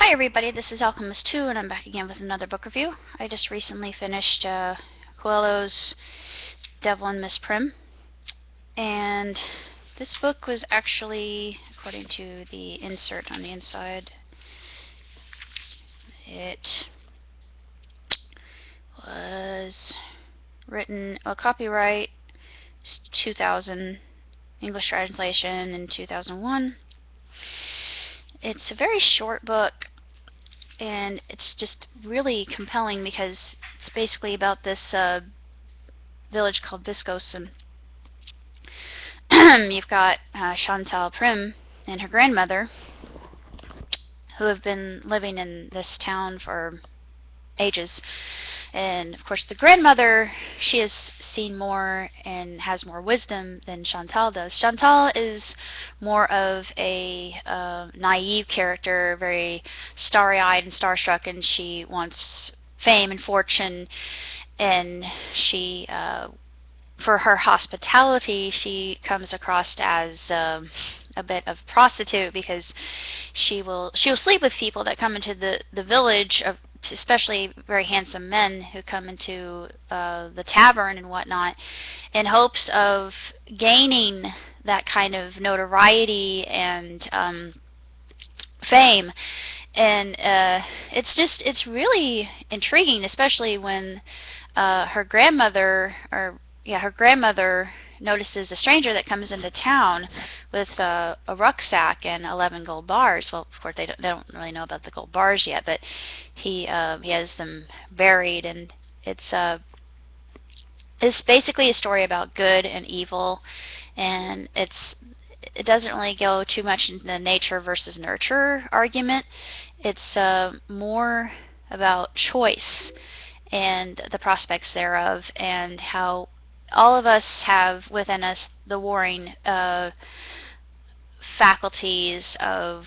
Hi everybody, this is Alchemist2 and I'm back again with another book review. I just recently finished Coelho's Devil and Miss Prym, and this book was actually, according to the insert on the inside, it was written, copyright 2000, English translation in 2001. It's a very short book, and it's just really compelling because it's basically about this village called Viscos, and you've got Chantal Prym and her grandmother, who have been living in this town for ages. And of course the grandmother, she has seen more and has more wisdom than Chantal does. Chantal is more of a naive character, very starry-eyed and starstruck, and she wants fame and fortune, and she for her hospitality she comes across as a bit of prostitute, because she will sleep with people that come into the village, especially very handsome men who come into the tavern and whatnot, in hopes of gaining that kind of notoriety and fame. And it's really intriguing, especially when her grandmother notices a stranger that comes into town with a rucksack and 11 gold bars. Well, of course they don't really know about the gold bars yet, but he has them buried, and it's basically a story about good and evil, and it doesn't really go too much into the nature versus nurture argument. It's more about choice and the prospects thereof, and how all of us have within us the warring faculties of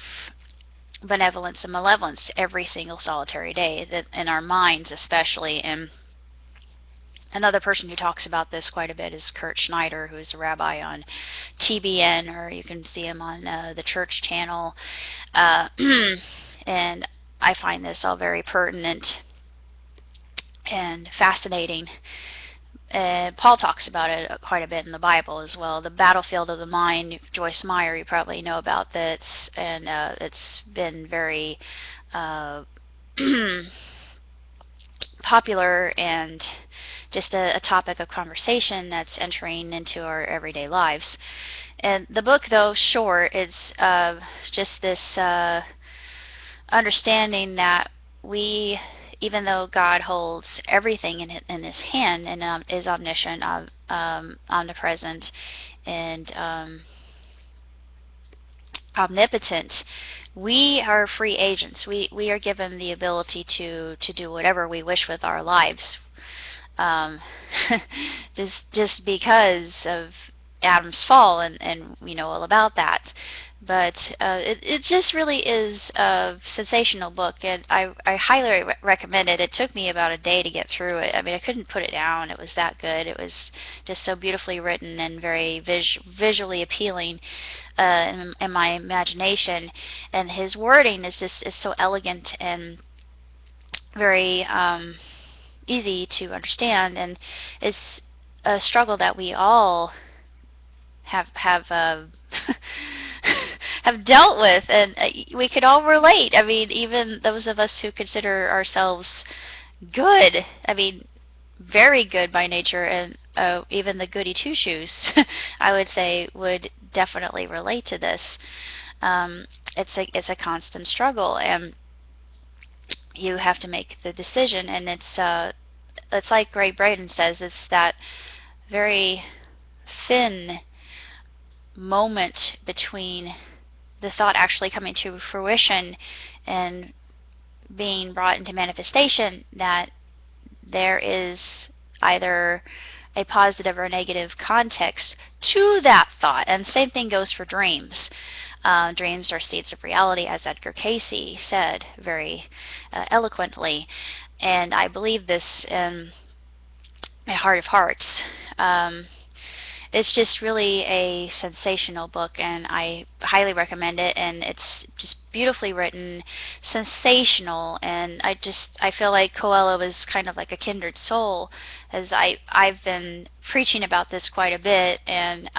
benevolence and malevolence every single solitary day, that in our minds especially. And another person who talks about this quite a bit is Kurt Schneider, who's a rabbi on TBN, or you can see him on the church channel. And I find this all very pertinent and fascinating. Paul talks about it quite a bit in the Bible as well. The battlefield of the mind, Joyce Meyer, you probably know about this, and it's been very popular and just a topic of conversation that's entering into our everyday lives. And the book, though short, is just this understanding that we, even though God holds everything in His hand and is omniscient, omnipresent, and omnipotent, we are free agents. We are given the ability to do whatever we wish with our lives, just because of Adam's fall, and we know all about that. But it just really is a sensational book, and I highly recommend it. It took me about a day to get through it. I mean, I couldn't put it down. It was that good. It was just so beautifully written and very visually appealing in my imagination. And his wording is so elegant and very easy to understand, and it's a struggle that we all have have dealt with, and we could all relate. I mean, even those of us who consider ourselves good, I mean, very good by nature, and even the goody two-shoes, I would say, would definitely relate to this. It's a constant struggle, and you have to make the decision, and it's like Ray Braden says, it's that very thin moment between the thought actually coming to fruition and being brought into manifestation, that there is either a positive or a negative context to that thought. And the same thing goes for dreams. Dreams are seeds of reality, as Edgar Cayce said very eloquently, and I believe this in my heart of hearts. It's just really a sensational book, and I highly recommend it, and it's just beautifully written, sensational, and I feel like Coelho is kind of like a kindred soul, as I've been preaching about this quite a bit, and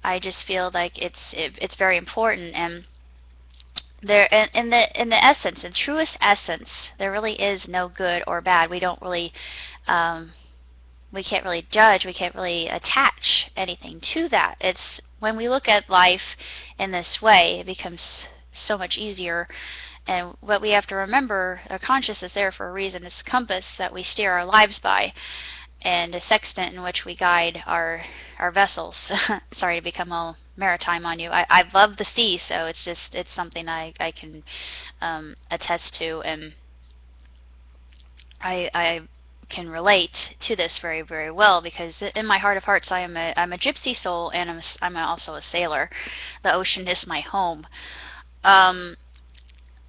I just feel like it's very important. And there, in the essence, in truest essence, there really is no good or bad. We don't really we can't really judge, we can't really attach anything to that. It's when we look at life in this way, it becomes so much easier. And what we have to remember, our conscious is there for a reason. It's a compass that we steer our lives by, and a sextant in which we guide our vessels. Sorry to become all maritime on you. I love the sea, so it's something I can attest to, and I can relate to this very, very well, because in my heart of hearts I'm a gypsy soul, and I'm also a sailor. The ocean is my home.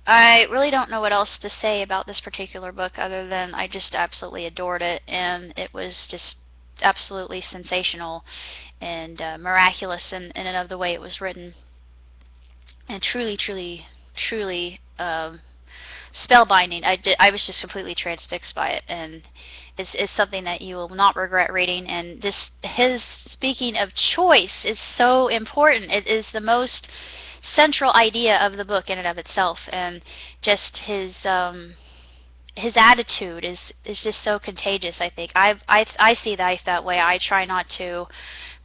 I really don't know what else to say about this particular book other than I just absolutely adored it, and it was just absolutely sensational and miraculous in and of the way it was written, and truly, truly, truly spellbinding. I was just completely transfixed by it, and it's something that you will not regret reading. And his speaking of choice is so important. It is the most central idea of the book in and of itself, and just his attitude is just so contagious. I think I see life that way. I try not to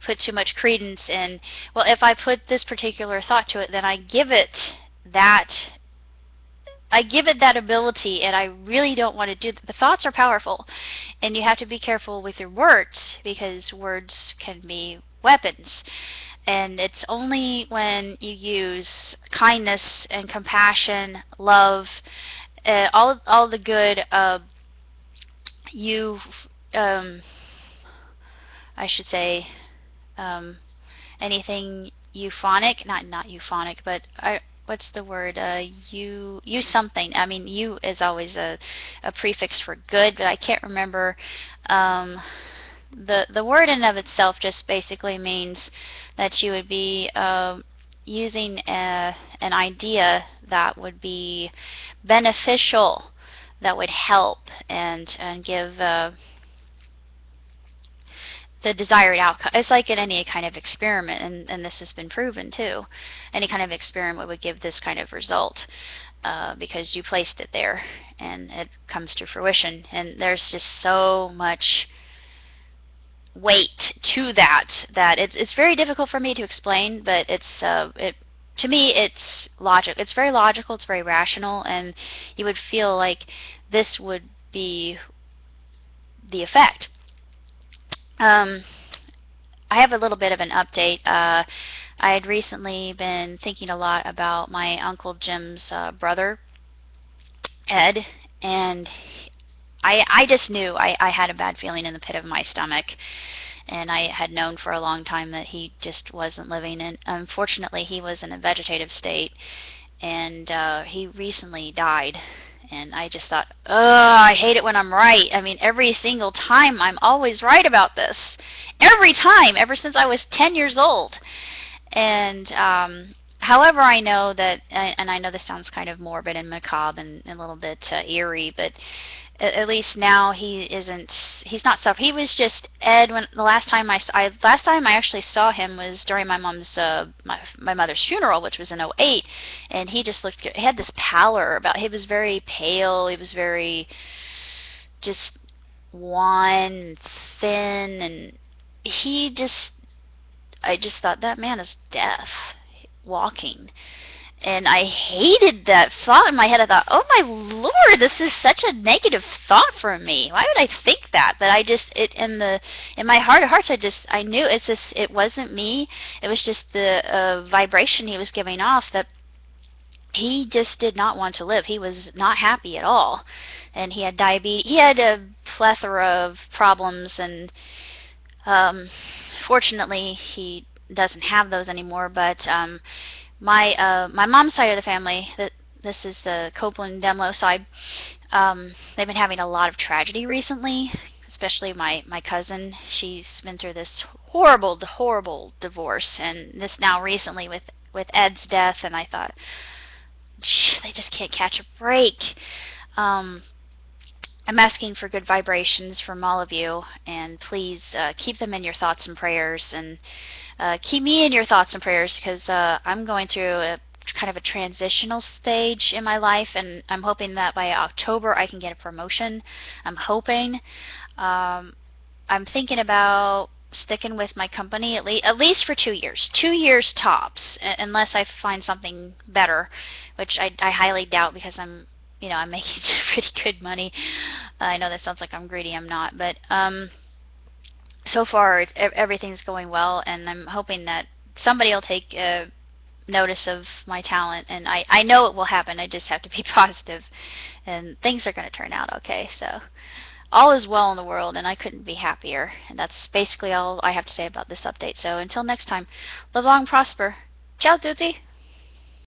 put too much credence in, well, if I put this particular thought to it, then I give it that ability, and I really don't want to do that. The thoughts are powerful, and you have to be careful with your words, because words can be weapons. And it's only when you use kindness and compassion, love, all the good, I should say, anything euphonic, not euphonic, but what's the word? You something. I mean, you is always a prefix for good, but I can't remember. The word in and of itself just basically means that you would be using an idea that would be beneficial, that would help and give the desired outcome. It's like in any kind of experiment, and this has been proven too. Any kind of experiment would give this kind of result, because you placed it there and it comes to fruition. And there's just so much weight to that it's very difficult for me to explain, but to me it's logic. It's very logical, it's very rational, and you would feel like this would be the effect. I have a little bit of an update. I had recently been thinking a lot about my Uncle Jim's brother, Ed, and I just knew I had a bad feeling in the pit of my stomach, and I had known for a long time that he just wasn't living, and unfortunately he was in a vegetative state, and he recently died. And I just thought, I hate it when I'm right. I mean, every single time I'm always right about this. Every time, ever since I was 10 years old. And however, I know that, and I know this sounds kind of morbid and macabre and a little bit eerie, but at least now he's not suffering. He was just Ed. When the last time I actually saw him was during my mom's my mother's funeral, which was in '08, and he just looked. He had this pallor about. He was very pale. He was very just wan, thin, and I just thought, that man is death walking. And I hated that thought in my head. I thought, oh my Lord, this is such a negative thought for me. Why would I think that? But in my heart of hearts, I knew it wasn't me. It was just the vibration he was giving off, that he just did not want to live. He was not happy at all. And he had diabetes. He had a plethora of problems, and fortunately he doesn't have those anymore. But my mom's side of the family, this is the Copeland-Demlo side, they've been having a lot of tragedy recently, especially my cousin. She's been through this horrible, horrible divorce, and this now recently with Ed's death, and I thought, just can't catch a break. I'm asking for good vibrations from all of you, and please keep them in your thoughts and prayers, and keep me in your thoughts and prayers, because I'm going through a kind of a transitional stage in my life, and I'm hoping that by October I can get a promotion. I'm hoping. I'm thinking about sticking with my company at least for 2 years. 2 years tops, unless I find something better, which I highly doubt, because I'm making pretty good money. I know that sounds like I'm greedy. I'm not, but so far everything's going well, and I'm hoping that somebody will take notice of my talent, and I know it will happen. I just have to be positive, and things are going to turn out okay. So all is well in the world, and I couldn't be happier. And that's basically all I have to say about this update. So until next time, live long, prosper. Ciao tutti!